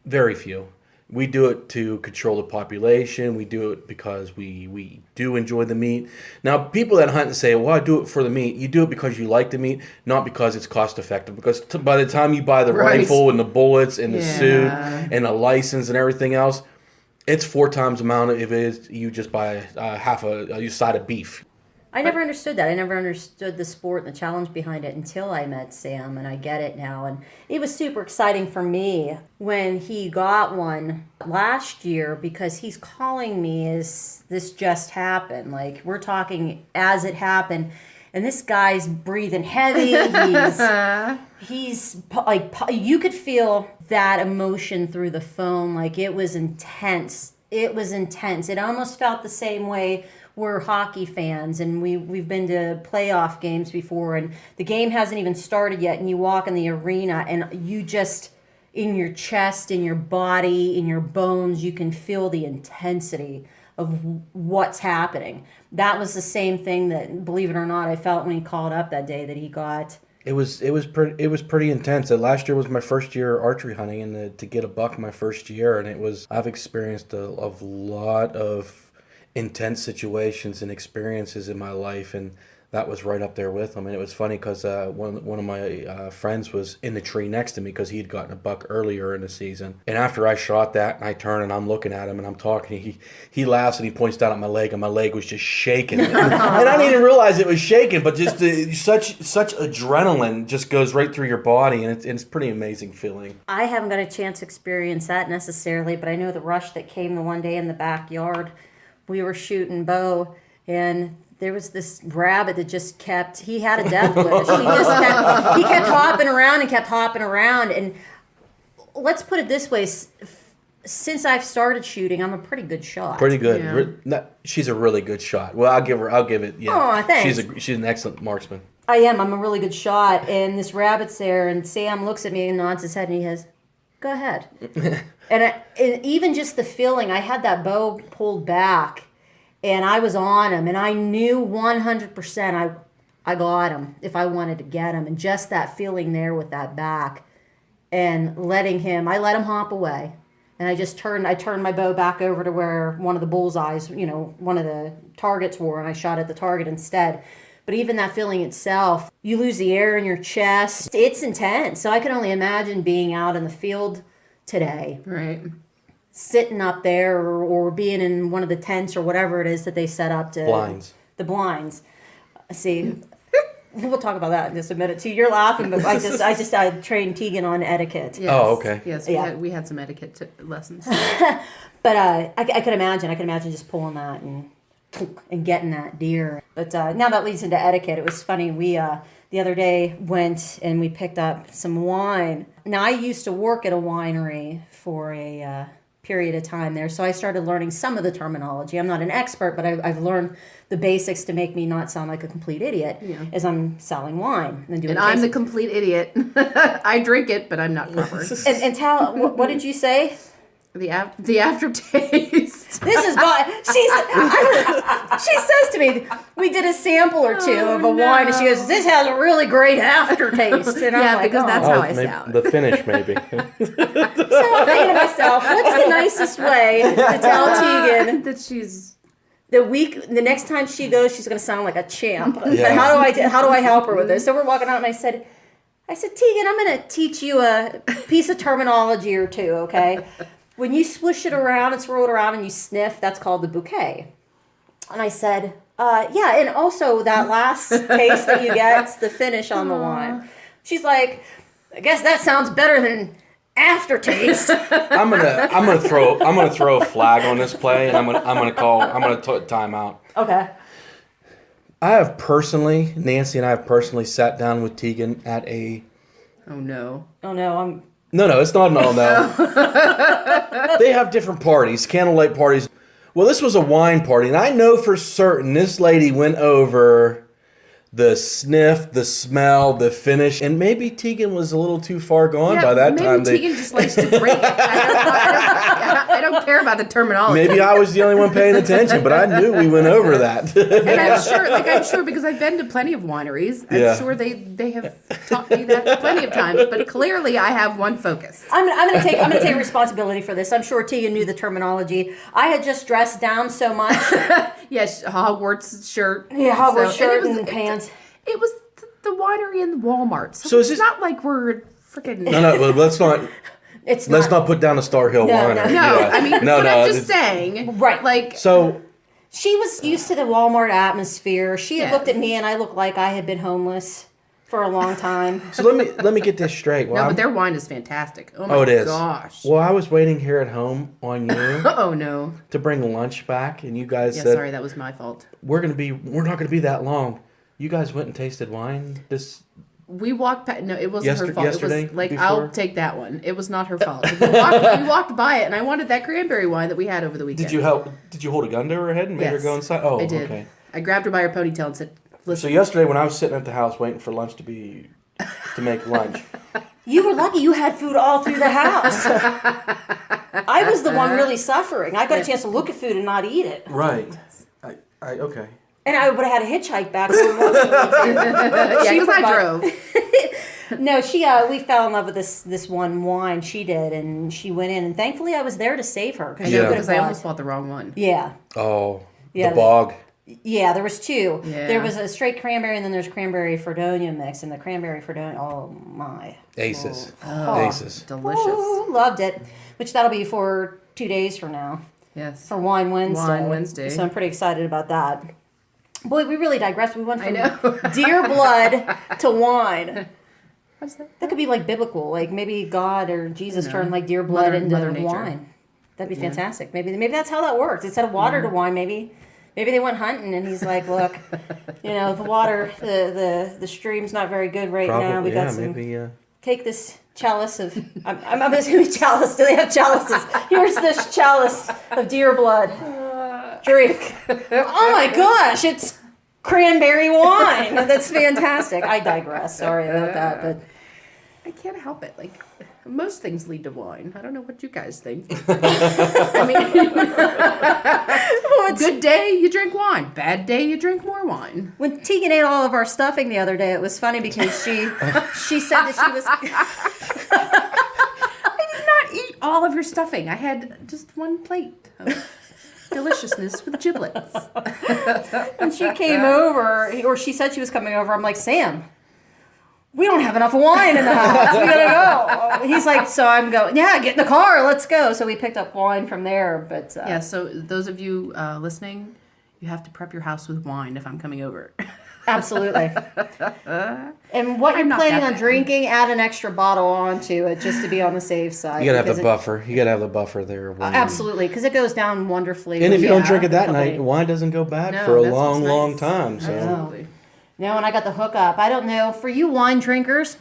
Very few. We do it to control the population. We do it because we do enjoy the meat. Now, people that hunt and say, well, I do it for the meat. You do it because you like the meat, not because it's cost effective. Because by the time you buy the rifle and the bullets and the suit and the license and everything else, it's 4 times the amount if it is you just buy half a side of beef. I never understood that. I never understood the sport and the challenge behind it until I met Sam, and I get it now. And it was super exciting for me when he got one last year, because he's calling me as this just happened. Like, we're talking as it happened. And this guy's breathing heavy. He's like, you could feel that emotion through the phone. Like, it was intense. It was intense. It almost felt the same way. We're hockey fans, and we've been to playoff games before, and the game hasn't even started yet, and you walk in the arena, and you just, in your chest, in your body, in your bones, you can feel the intensity of what's happening. That was the same thing that, believe it or not, I felt when he called up that day that he got. It was pretty intense. Last year was my first year archery hunting, and to get a buck my first year, and I've experienced a lot of intense situations and experiences in my life, and that was right up there with them. And it was funny because one of my friends was in the tree next to me because he had gotten a buck earlier in the season. And after I shot that, and I turn and I'm looking at him and I'm talking, he laughs and he points down at my leg, and my leg was just shaking. And I didn't even realize it was shaking, but just such adrenaline just goes right through your body, and it's pretty amazing feeling. I haven't got a chance to experience that necessarily, but I know the rush that came the one day in the backyard. We were shooting bow, and there was this rabbit that just he had a death wish. He kept hopping around. And let's put it this way, since I've started shooting, I'm a pretty good shot. Pretty good. Yeah. She's a really good shot. Well, I'll give it. Yeah. Oh, thanks. She's an excellent marksman. I am. I'm a really good shot, and this rabbit's there, and Sam looks at me and nods his head, and he says, "Go ahead." And even just the feeling, I had that bow pulled back, and I was on him, and I knew 100% I got him if I wanted to get him. And just that feeling there with that back, and I let him hop away, and I turned my bow back over to where one of the bullseyes, one of the targets were, and I shot at the target instead. But even that feeling itself, you lose the air in your chest. It's intense. So I can only imagine being out in the field today. Right. Sitting up there or being in one of the tents or whatever it is that they set up to... Blinds. The blinds. See, we'll talk about that in just a minute too. You're laughing, but I trained Tegan on etiquette. Yes. Oh, okay. Yes, we had some etiquette lessons. But I could imagine just pulling that and getting that deer. But now that leads into etiquette. It was funny. We the other day went and we picked up some wine. Now, I used to work at a winery for a period of time there, so I started learning some of the terminology. I'm not an expert, but I've learned the basics to make me not sound like a complete idiot as I'm selling wine. And I'm the complete idiot. I drink it, but I'm not proper. And tell, what did you say? The aftertaste. This is God. She says to me, we did a sample or two of a wine, and she goes, "This has a really great aftertaste." And I'm like, because that's how I sound. The finish, maybe. So I'm thinking to myself, what's the nicest way to tell Tegan that she's the next time she goes, she's going to sound like a champ? Yeah. How do I help her with this? So we're walking out, and I said, Tegan, I'm going to teach you a piece of terminology or two, okay? When you swish it around and swirl it around and you sniff, that's called the bouquet. And I said, yeah, and also that last taste that you get, it's the finish on the wine. She's like, I guess that sounds better than aftertaste. I'm gonna throw a flag on this play, and I'm gonna time out. Okay. Nancy and I have personally sat down with Tegan at a... Oh no, No, it's not no. They have different parties, candlelight parties. Well, this was a wine party, and I know for certain this lady went over the sniff, the smell, the finish, and maybe Tegan was a little too far gone by that time. Maybe Tegan just likes to drink. I don't care about the terminology. Maybe I was the only one paying attention, but I knew we went over that. And I'm sure because I've been to plenty of wineries. I'm sure they have taught me that plenty of times. But clearly, I have one focus. I'm gonna take responsibility for this. I'm sure Tegan knew the terminology. I had just dressed down so much. Yes, Hogwarts shirt. Yeah, Hogwarts shirt and pants. It was the winery in Walmart. So is it's not like we're freaking. No, but let's not. Let's not put down a Star Hill Winery. No, Yeah. I mean, I'm just saying. Right. Like. So. She was used to the Walmart atmosphere. She had Yes. looked at me and I looked like I had been homeless for a long time. So let me get this straight. No, but their wine is fantastic. Oh my it is. gosh. Well, I was waiting here at home on you Oh no. to bring lunch back, and you guys Yeah, said, sorry, that was my fault. we're not gonna be that long. You guys went and tasted wine this. We walked past. No, it wasn't her fault. yesterday, It was like before? I'll take that one. It was not her fault. We walked by it, and I wanted that cranberry wine that we had over the weekend. Did you help? Did you hold a gun to her head and make her Yes, go inside? Oh, I did. okay. I grabbed her by her ponytail and said, So "Listen." yesterday, when I was sitting at the house waiting for lunch to make lunch, You were lucky you had food all through the house. I was the one really suffering. I got a chance to look at food and not eat it. right? I okay. And I would have had a hitchhike back. Yeah, because I drove. No, we fell in love with this one wine. She did, and she went in, and thankfully I was there to save her. I know because I almost bought the wrong one. Yeah. Oh, Yeah, the bog. Yeah, there was two. Yeah. There was a straight cranberry, and then there's cranberry Fredonia mix, and the cranberry Fredonia. Oh my. Aces. Oh, Aces. delicious. Ooh, loved it. Which that'll be for 2 days from now. Yes. For Wine Wednesday. Wine Wednesday. So I'm pretty excited about that. Boy, we really digressed. We went from know. deer blood to wine. What's that? That could be like biblical. Like maybe God or Jesus turned like deer blood Mother- into Mother Nature. wine. That'd be fantastic. Maybe that's how that worked. Instead of water to wine, maybe they went hunting and he's like, look, the water, the stream's not very good right now. We got some. maybe. Take this chalice of. I'm assuming chalice. Do they have chalices? Here's this chalice of deer blood. Drink. Oh my gosh! It's cranberry wine. That's fantastic. I digress. Sorry about that, but I can't help it. Like most things lead to wine. I don't know what you guys think. I mean, good day you drink wine. Bad day you drink more wine. when Tegan ate all of our stuffing the other day, it was funny because she said that she was. I did not eat all of your stuffing. I had just one plate of deliciousness with giblets. When she came over, or she said she was coming over, I'm like, Sam, we don't have enough wine in the house. We gotta go. He's like, so I'm going, yeah, get in the car. Let's go. So we picked up wine from there. But Yeah, so those of you listening, you have to prep your house with wine if I'm coming over. absolutely. And what you're not planning that on bad. drinking, add an extra bottle onto it just to be on the safe side. You gotta have because the buffer. You gotta have the buffer there. Absolutely, because it goes down wonderfully. And if you don't Yeah. drink it that night, wine doesn't go bad No, for a that's what's long, long nice. time. So Absolutely. No, and I got the hookup. I don't know. For you wine drinkers,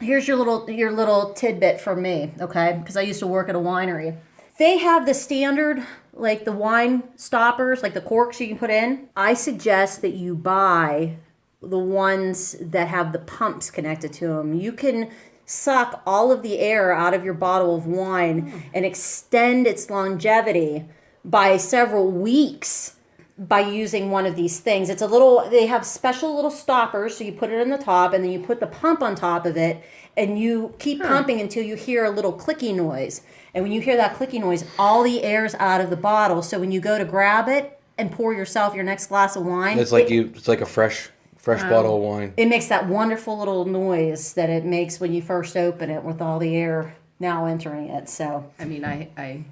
here's your little tidbit from me, okay? Because I used to work at a winery. They have the standard, like the wine stoppers, like the corks you can put in. I suggest that you buy the ones that have the pumps connected to them. You can suck all of the air out of your bottle of wine and extend its longevity by several weeks by using one of these things. They have special little stoppers, so you put it in the top and then you put the pump on top of it and you keep pumping until you hear a little clicky noise. And when you hear that clicky noise, all the air's out of the bottle. So when you go to grab it and pour yourself your next glass of wine, it's like it's like a fresh bottle of wine. it makes that wonderful little noise that it makes when you first open it with all the air now entering it. So I mean, I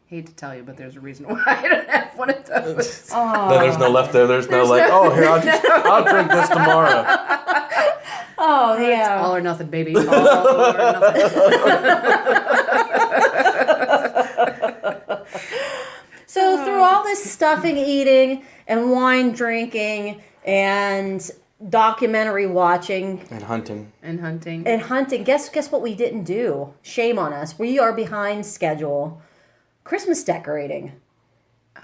hate to tell you, but there's a reason why I don't have one of those. Then there's no left there. There's no like, oh, here, I'll drink this tomorrow. oh yeah. All or nothing, baby. All or nothing. So through all this stuffing eating and wine drinking and documentary watching And hunting. And hunting. and hunting, guess what we didn't do? Shame on us. We are behind schedule. Christmas decorating.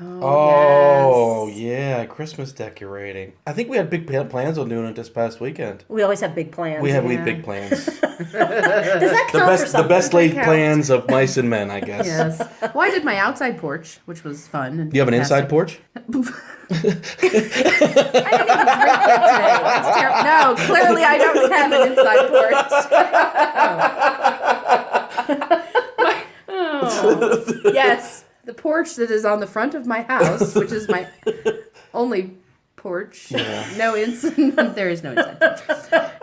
Oh, yes. yeah, Christmas decorating. I think we had big plans on doing it this past weekend. We always have big plans. We had Yeah. big plans. Does that count for The something? best laid That counts. plans of mice and men, I guess. Yes. Well, I did my outside porch, which was fun. And Do you have an inside porch? I didn't even drink it today. That's terrible. No, clearly I don't have an inside porch. Oh. Yes, the porch that is on the front of my house, which is my only porch. Yeah. There is no inside porch.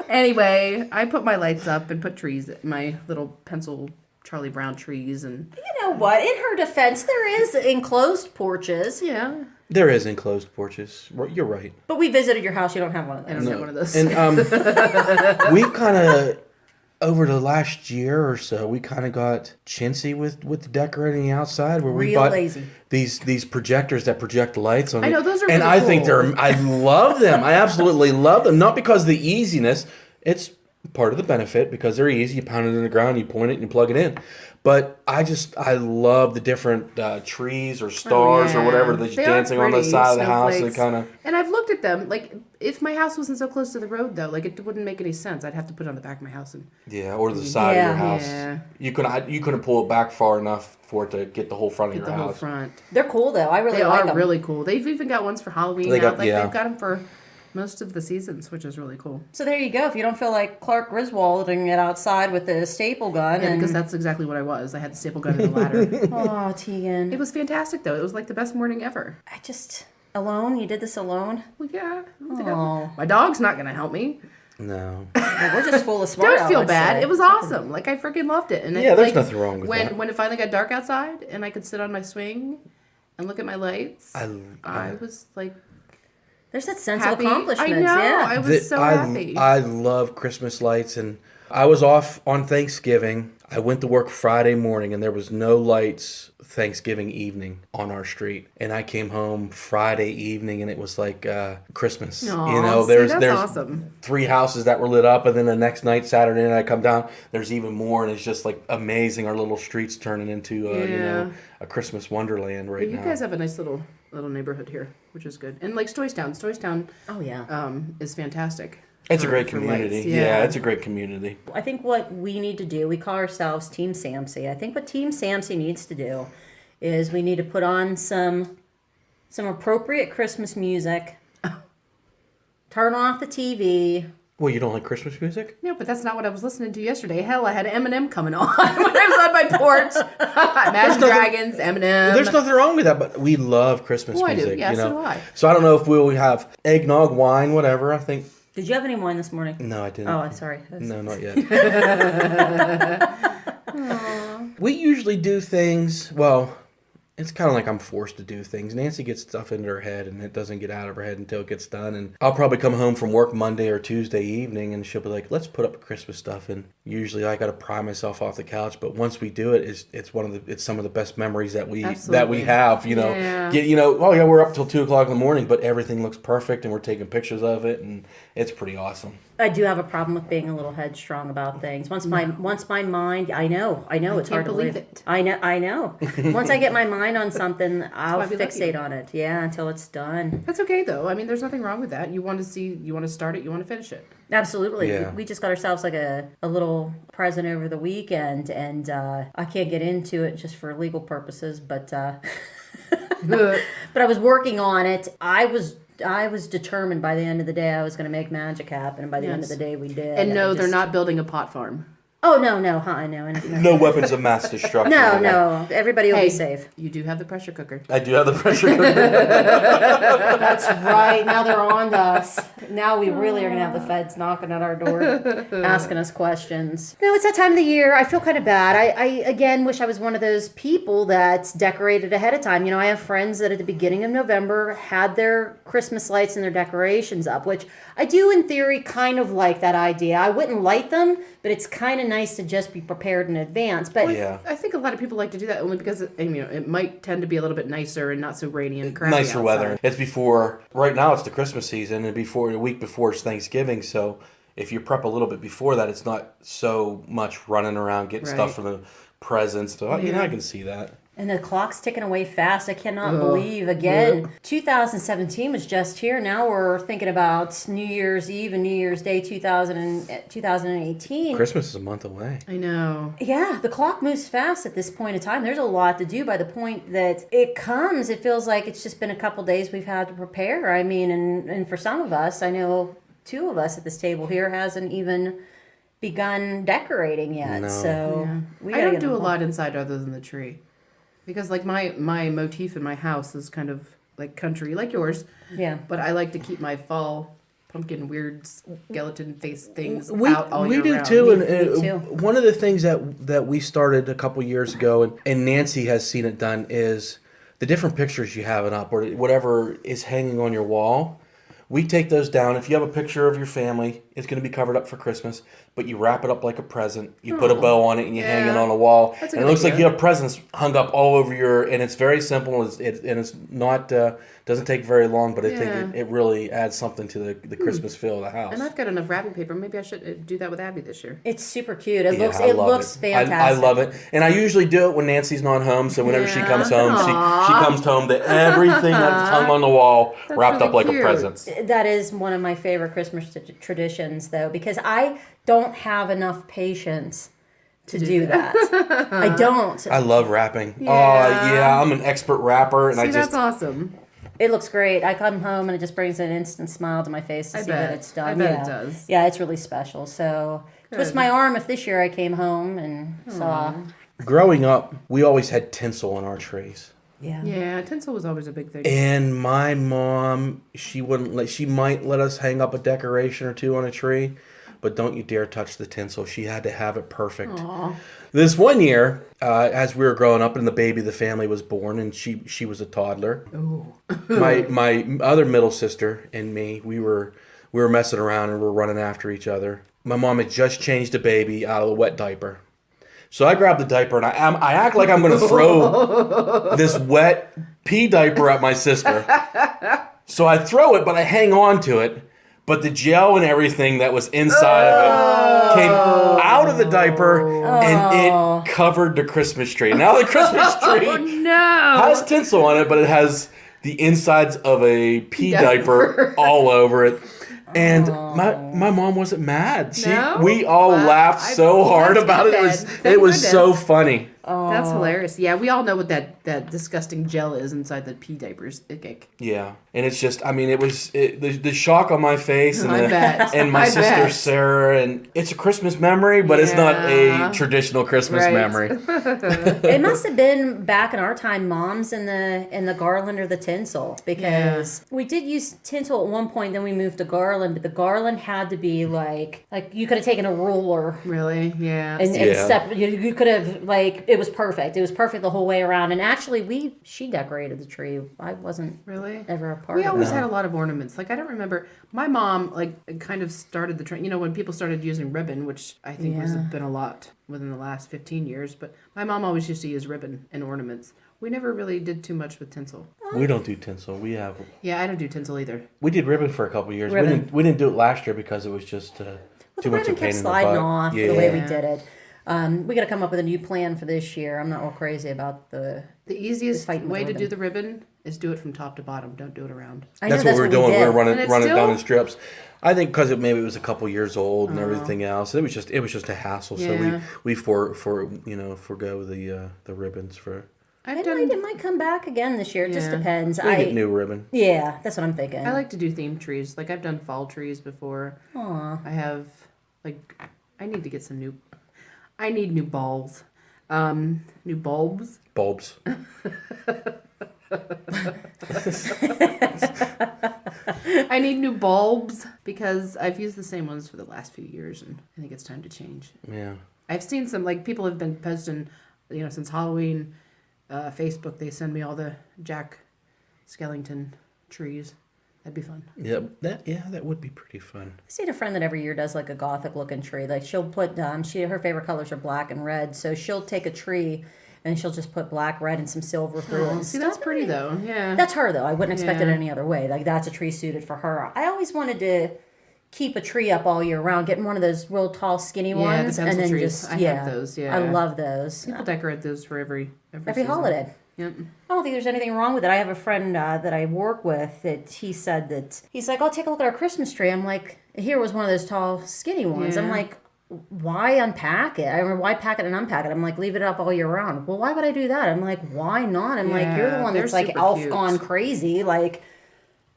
Anyway, I put my lights up and put trees, my little pencil Charlie Brown trees, and You know what? In her defense, there is enclosed porches. yeah, There is enclosed porches. You're right. But we visited your house. You don't have one of I those. don't have one of those. And we've kind of, over the last year or so, we kind of got chintzy with the decorating outside, where we Real bought lazy. these projectors that project lights on it. I know, those are and really I think cool. I love them. I absolutely love them. Not because of the easiness. It's part of the benefit because they're easy. You pound it in the ground, you point it, and you plug it in. But I love the different trees or stars or whatever that's They are dancing on the pretty, side of the house. And snowflakes. kind of And I've looked at them. Like, if my house wasn't so close to the road, though, like, it wouldn't make any sense. I'd have to put it on the back of my house. And or the side of your house. Yeah. You couldn't pull it back far enough for it to get the whole front of get your the whole house. front. They're cool though. I really They like are them. really cool. They've even got ones for Halloween They now. got- Like, yeah. they've got them for most of the seasons, which is really cool. So there you go. If you don't feel like Clark Griswolding it outside with the staple gun, Yeah, and because that's exactly what I was. I had the staple gun and the ladder. oh, Tegan, It was fantastic, though. It was like the best morning ever. I just alone. You did this alone. Well, yeah. Oh, My dog's not going to help me. No. well, we're just full of smart. Don't feel alecs bad. today. It was awesome. Like, I freaking loved it. And Yeah, it, there's like, nothing wrong with when, that. When it finally got dark outside and I could sit on my swing and look at my lights, I was like There's that sense happy. of accomplishment. I know. Yeah. I was so happy. I love Christmas lights, and I was off on Thanksgiving. I went to work Friday morning, and there was no lights Thanksgiving evening on our street. And I came home Friday evening, and it was like Christmas. Aw, see, there's that's awesome. 3 houses that were lit up, and then the next night, Saturday night, I come down, there's even more, and it's just like amazing. Our little street's turning into a Christmas wonderland right You now. guys have a nice little neighborhood here, which is good. And like Stoystown Oh yeah. is fantastic. It's a for- great for community. lights. Yeah, it's a great community. I think what we need to do, we call ourselves Team Samsey. I think what Team Samsey needs to do is we need to put on some appropriate Christmas music. Turn off the TV. Well, you don't like Christmas music? No, but that's not what I was listening to yesterday. Hell, I had Eminem coming on when I was on my porch. Imagine Dragons, Eminem. There's nothing wrong with that, but we love Christmas Well, I do. music. Yeah, you know? so do I. So I don't know if we'll have eggnog, wine, whatever. I think Did you have any wine this morning? no, I didn't. Oh, sorry. No, not yet. We usually do things. Well, it's kind of like I'm forced to do things. Nancy gets stuff into her head, and it doesn't get out of her head until it gets done. And I'll probably come home from work Monday or Tuesday evening, and she'll be like, "Let's put up Christmas stuff." And usually, I got to pry myself off the couch. But once we do it, it's some of the best memories that we Absolutely. have. You know, Yeah. oh yeah, we're up till 2:00 in the morning, but everything looks perfect, and we're taking pictures of it, and it's pretty awesome. I do have a problem with being a little headstrong about things. Once my mind, I know, it's hard to believe believe. it. I know. Once I get my mind on something, I'll why we love fixate you. on it. Yeah, until it's done. That's okay, though. I mean, there's nothing wrong with that. You want to start it, you want to finish it. Absolutely. Yeah. We just got ourselves like a little present over the weekend, and I can't get into it just for legal purposes, but but I was working on it. I was determined by the end of the day I was going to make magic happen, and by the end of the day we did. And no, I they're just- not building a pot farm. Oh no, no, no. No weapons of mass destruction. No. Everybody will Hey, be safe. you do have the pressure cooker. I do have the pressure cooker. That's right. Now they're on to us. Now we really are going to have the feds knocking at our door, asking us questions. No, it's that time of the year. I feel kind of bad. I again wish I was one of those people that's decorated ahead of time. You know, I have friends that at the beginning of November had their Christmas lights and their decorations up, which I do in theory kind of like that idea. I wouldn't light them, but it's kind of nice to just be prepared in advance. But Yeah. I think a lot of people like to do that only because it might tend to be a little bit nicer and not so rainy and crappy Nicer outside. weather. It's before. Right now, it's the Christmas season, and a week before is Thanksgiving. So if you prep a little bit before that, it's not so much running around getting Right. stuff for the presents. So I can see that. And the clock's ticking away fast. I cannot believe, again, 2017 was just here. Now we're thinking about New Year's Eve and New Year's Day 2018. Christmas is a month away. I know. Yeah, the clock moves fast at this point in time. There's a lot to do. By the point that it comes, it feels like it's just been a couple days we've had to prepare. I mean, and for some of us, I know 2 of us at this table here hasn't even begun decorating yet. No. So we I gotta don't get do a involved. lot inside other than the tree. Because like my motif in my house is kind of like country, like yours. Yeah. But I like to keep my fall pumpkin weird skeleton face things We out all year do round. too, and Me too. one of the things that we started a couple years ago, and Nancy has seen it done, is the different pictures you have it up, or whatever is hanging on your wall. We take those down. If you have a picture of your family, it's going to be covered up for Christmas, but you wrap it up like a present. You put a bow on it and you hang it on a wall. That's a And it good looks like idea. you have presents hung up all over and it's very simple. It's not, doesn't take very long, but I think it really adds something to the Christmas feel of the house. And I've got enough wrapping paper. Maybe I should do that with Abby this year. It's super cute. It Yeah, looks I it love looks fantastic. I love it, and I usually do it when Nancy's not home. So whenever she Yeah. comes home, she comes home to everything that's hung on the wall wrapped really up like cute. a present. That is one of my favorite Christmas traditions, though, because I don't have enough patience to do that. I don't. I love wrapping. Yeah. Oh yeah, I'm an expert rapper, and See, I just that's awesome. It looks great. I come home and it just brings an instant smile to my face to I see bet. that it's done. I bet yeah. it does. Yeah, it's really special. So twist my arm if this year I came home and saw. growing up, we always had tinsel on our trees. Yeah. Yeah, tinsel was always a big thing. And my mom, she might let us hang up a decoration or 2 on a tree, but don't you dare touch the tinsel. She had to have it perfect. Aw. This one year, as we were growing up and the baby of the family was born, and she was a toddler. Ooh. my other middle sister and me, we were messing around and we were running after each other. My mom had just changed a baby out of the wet diaper. So I grab the diaper and I act like I'm going to throw this wet pee diaper at my sister. So I throw it, but I hang on to it. But the gel and everything that was inside of it came out of the diaper and it covered the Christmas tree. Now the Christmas tree No. has tinsel on it, but it has the insides of a pee diaper all over it. And my mom wasn't mad. No? We all Wow. laughed so hard that's about it. good. It Thank was so goodness. funny. That's hilarious. Yeah, we all know what that disgusting gel is inside the pee diapers. Ick. Yeah, and it's just, I mean, the shock on my face, and I bet. and my I sister bet. Sarah, and it's a Christmas memory, but it's not Yeah. a traditional Christmas Right. memory. It must have been back in our time, moms in the garland or the tinsel, because we did use tinsel at one point. Then we moved to garland, but the garland had to be like you could have taken a ruler Really? Yeah. and Yeah. you could have it was perfect. It was perfect the whole way around. And actually, she decorated the tree. I wasn't Really? ever a part We of always it. had a lot of ornaments. Like I don't remember. My mom kind of started the trend. You know, when people started using ribbon, which I think has been a lot within the last 15 years. But my mom always used to use ribbon and ornaments. We never really did too much with tinsel. We don't do tinsel. We Yeah, I don't do tinsel either. did ribbon for a couple of years. Ribbon. We didn't do it last year because it was just too The much ribbon of a pain kept in the sliding butt. off Yeah. the way we did it. We got to come up with a new plan for this year. I'm not real crazy about the. The easiest fighting with way to ribbon. do the ribbon is do it from top to bottom. Don't do it around. I know That's what we were doing. We did. were running And it's down still- in strips. I think because maybe it was a couple years old and everything else. It was just a hassle. Yeah. So we forgo the ribbons for. It might come back again this year. It just Yeah. depends. We get new ribbon. Yeah, that's what I'm thinking. I like to do themed trees. Like I've done fall trees before. Aw. I have I need to get some new. I need new bulbs. New bulbs. Bulbs. I need new bulbs because I've used the same ones for the last few years, and I think it's time to change. Yeah. I've seen some people have been posting, since Halloween, Facebook. They send me all the Jack Skellington trees. That'd be fun. Yeah. That would be pretty fun. I seen a friend that every year does like a gothic looking tree. Like she'll put her favorite colors are black and red, so she'll take a tree and she'll just put black, red, and some silver through it. And See, that's stuff. pretty though. Yeah. That's her though. I wouldn't expect it Yeah. any other way. Like that's a tree suited for her. I always wanted to keep a tree up all year round, getting one of those real tall, skinny ones, the and then trees. just I have those. Yeah, I love those. People decorate those for every Every season. holiday. Yep. I don't think there's anything wrong with it. I have a friend that I work with that he said that he's like, "Oh, take a look at our Christmas tree." I'm like, "Here was one of those tall, skinny ones." I'm Yeah. like, "Why unpack it? I mean, why pack it and unpack it?" I'm like, "Leave it up all year round." Well, why would I do that? I'm like, "Why not?" I'm like, "You're the Yeah, one they're that's like super elf cute. gone crazy, like."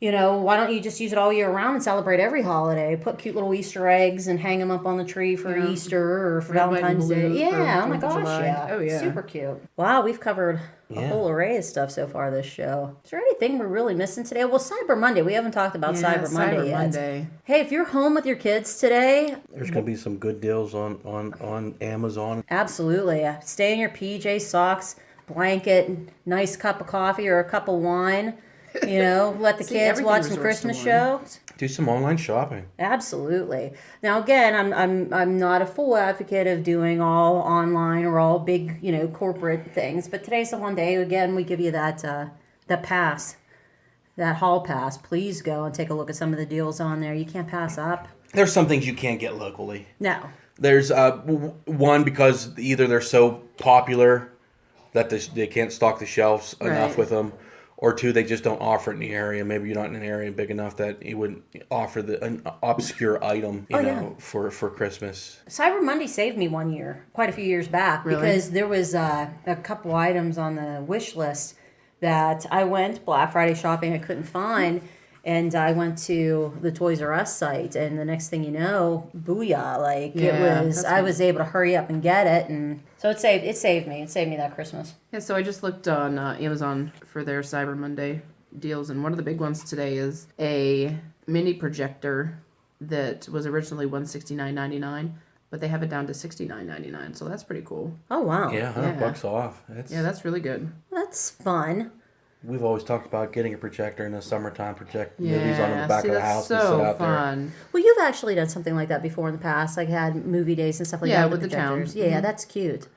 You know, why don't you just use it all year round and celebrate every holiday? Put cute little Easter eggs and hang them up on the tree for Easter or for Red, white, and Valentine's Day. blue Yeah, for oh my 4th of gosh, July. yeah. Oh, yeah. Super cute. Wow, we've covered a whole array of stuff so far this show. Is there anything we're really missing today? Well, Cyber Monday. We haven't talked about Cyber Monday yet. Monday. Hey, if you're home with your kids today, There's going to be some good deals on Amazon. absolutely. Stay in your PJ socks, blanket, nice cup of coffee or a cup of wine. You know, let the See, kids everything watch some resorts to Christmas wine. shows. Do some online shopping. Absolutely. Now, again, I'm not a full advocate of doing all online or all big, corporate things. But today's the one day. Again, we give you that pass, that hall pass. Please go and take a look at some of the deals on there. You can't pass up. There's some things you can't get locally. No. There's one because either they're so popular that they can't stock the shelves enough Right. with them, or two, they just don't offer it in the area. Maybe you're not in an area big enough that you would offer an obscure item, for Christmas. Cyber Monday saved me one year, quite a few years back, Really? because there was a couple items on the wish list that I went Black Friday shopping I couldn't find, and I went to the Toys R Us site, and the next thing you know, booyah! Like Yeah, it was, that's I was able to hurry up and get it, and so it saved me that Christmas. Yeah, so I just looked on Amazon for their Cyber Monday deals, and one of the big ones today is a mini projector that was originally $169.99, but they have it down to $69.99, so that's pretty cool. Oh wow! Yeah, $100 off. That's really good. That's fun. We've always talked about getting a projector in the summertime, project movies on the back see, of the that's house so and sit out fun. Well, you've actually done something like that before in the past, like had movie days and stuff like that with the town. projectors. Yeah, that's cute.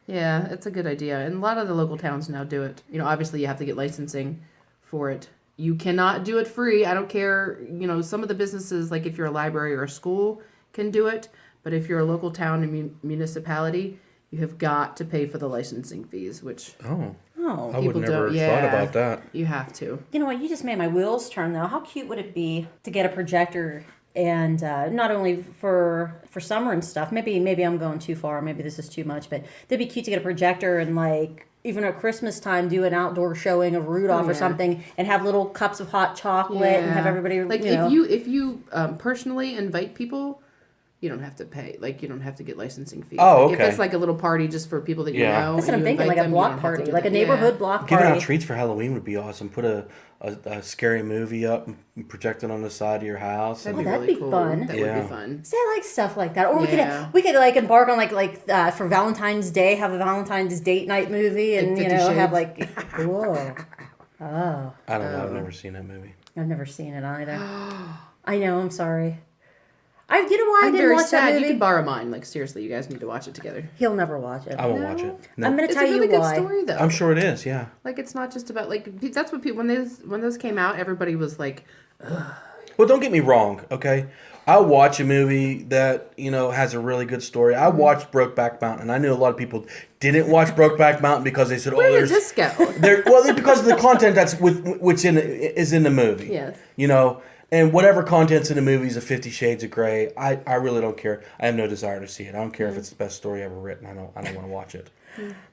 Yeah, it's a good idea, and a lot of the local towns now do it. Obviously you have to get licensing for it. You cannot do it free. I don't care. Some of the businesses, like if you're a library or a school, can do it, but if you're a local town and municipality, you have got to pay for the licensing fees, which there. Oh. I would people never don't- thought yeah. about that. you have to. You know what? You just made my wheels turn, though. How cute would it be to get a projector, and not only for summer and stuff. Maybe I'm going too far. Maybe this is too much, but it'd be cute to get a projector and even at Christmas time do an outdoor showing of Rudolph or yeah. something, and have little cups of hot chocolate and have everybody if you personally invite people, you don't have to pay. You don't have to get licensing fees. Oh, If okay. it's like a little party just for people that you Yeah. know. That's what and I'm you thinking, invite like a them, you block don't have to party, do like a that. neighborhood Yeah. block Giving out party. treats for Halloween would be awesome. Put a scary movie up and project it on the side of your house. That'd And be that'd really be cool. fun. That Yeah. would be fun. See, I like stuff like that. Or Yeah. we could embark on for Valentine's Day, have a Valentine's date night movie, and 50 have Shades. whoa. Oh, I don't know. I've never seen that movie. I've never seen it either. I know. I'm sorry. You know why I I'm didn't very watch that sad. movie? You could borrow mine. Seriously, you guys need to watch it together. He'll never watch it. I won't watch it. No. I'm going to It's tell a really you good why. story, though. I'm sure it is. Yeah. It's not just about that's what people when those came out, everybody was like, Well, don't get me wrong. Okay. I watch a movie that has a really good story. I watched Brokeback Mountain. I knew a lot of people didn't watch Brokeback Mountain because they said, where "Oh, did there's this go? because of the content that's which is in the movie." Yes. And whatever content's in the movie is a 50 Shades of Grey. I really don't care. I have no desire to see it. I don't care if it's the best story ever written. I don't want to watch it.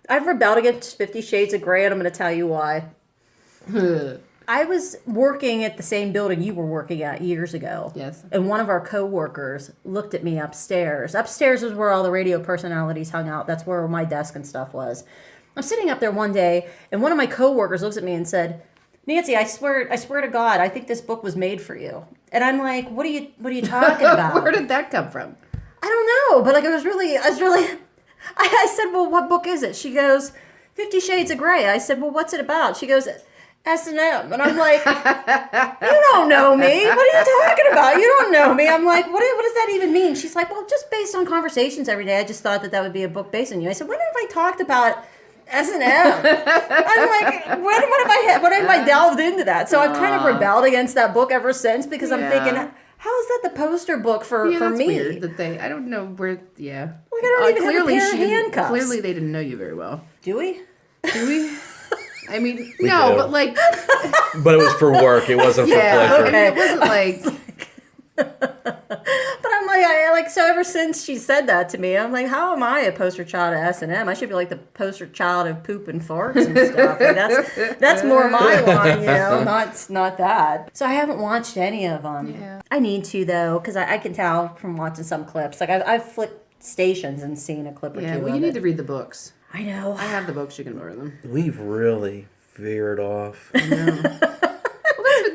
I've rebelled against 50 Shades of Grey, and I'm going to tell you why. I was working at the same building you were working at years ago. Yes. And one of our coworkers looked at me upstairs. Upstairs is where all the radio personalities hung out. That's where my desk and stuff was. I'm sitting up there one day, and one of my coworkers looks at me and said, "Nancy, I swear to God, I think this book was made for you." And I'm like, "What are you talking about?" Where did that come from? I don't know, but I was really I said, "Well, what book is it?" She goes, 50 Shades of Grey. I said, "Well, what's it about?" She goes, S&M. And I'm like, "You don't know me. What are you talking about? You don't know me." I'm like, what does that even mean? She's like, "Well, just based on conversations every day, I just thought that would be a book based on you." I said, "When have I talked about S&M?" I'm like, what have I delved into that? So I've kind of rebelled against that book ever since, because I'm thinking, How is that the poster book for that's me? weird that they. I don't know where. Yeah. Like, I don't even have a clearly pair of she didn't- handcuffs. Clearly, they didn't know you very well. Do we? Do we? I mean, We no, do. but like, But it was for work. It wasn't for yeah. pleasure. I mean, it wasn't like. But I'm like, so ever since she said that to me, I'm like, how am I a poster child of S&M? I should be like the poster child of poop and farts and stuff. Like, that's more my line, not that. So I haven't watched any of them. Yeah. I need to, though, because I can tell from watching some clips. Like, I've flicked stations and seen a clip or Yeah. two Well, of you need it. to read the books. I know. I have the books. You can borrow them. We've really veered off.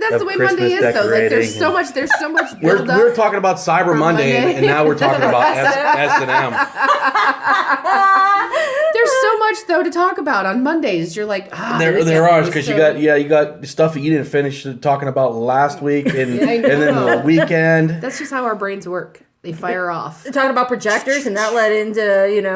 That's the way Christmas Monday is, though. Like, there's so decorating much. There's so much We're build up. talking about Cyber Monday, and now we're talking about S&M. There's so much though to talk about on Mondays. You're like, There are, because you got stuff that you didn't finish talking about last week, and I and then know. the weekend. That's just how our brains work. They fire off. Talking about projectors, and that led into,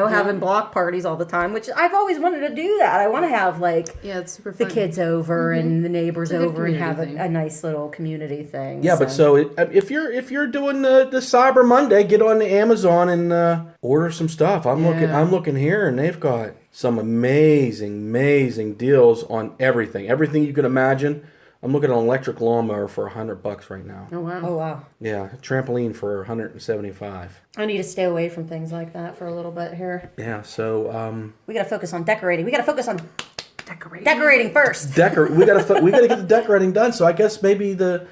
having block parties all the time, which I've always wanted to do that. I want to have, Yeah, it's super the fun. kids over and the neighbors a good over and have community a nice little community thing. Yeah, but so if you're doing the Cyber Monday, get on the Amazon and order some stuff. I'm looking here, and they've got some amazing deals on everything you could imagine. I'm looking at an electric lawnmower for $100 right now. Oh wow. Oh, wow. Yeah, a trampoline for $175. I need to stay away from things like that for a little bit here. Yeah, so We got to focus on decorating. We got to focus on decorating first. we gotta get the decorating done. So I guess maybe the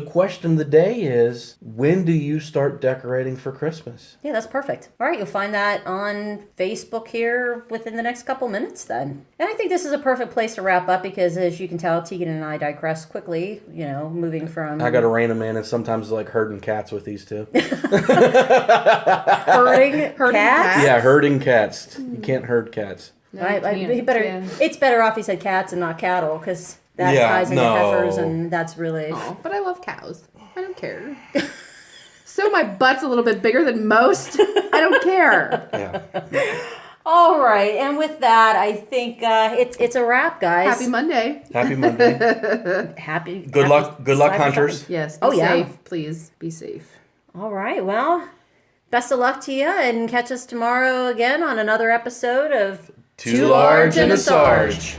question of the day is, when do you start decorating for Christmas? Yeah, that's perfect. All right, you'll find that on Facebook here within the next couple minutes then. And I think this is a perfect place to wrap up because, as you can tell, Tegan and I digress quickly, moving from... I gotta rein them in, and sometimes like herding cats with these two. herding cats? Yeah, herding cats. You can't herd cats. No, you can't. It's better off he said cats and not cattle, because that ties into heifers, and that's really... Oh, but I love cows. I don't care. So my butt's a little bit bigger than most. I don't care. Yeah. All right, and with that, I think it's a wrap, guys. Happy Monday. Happy Monday. Happy. Good luck, Cyber hunters. Yes. Oh, Be yeah. safe, please. Be safe. All right, well, best of luck to you, and catch us tomorrow again on another episode of Too large and a Sarge.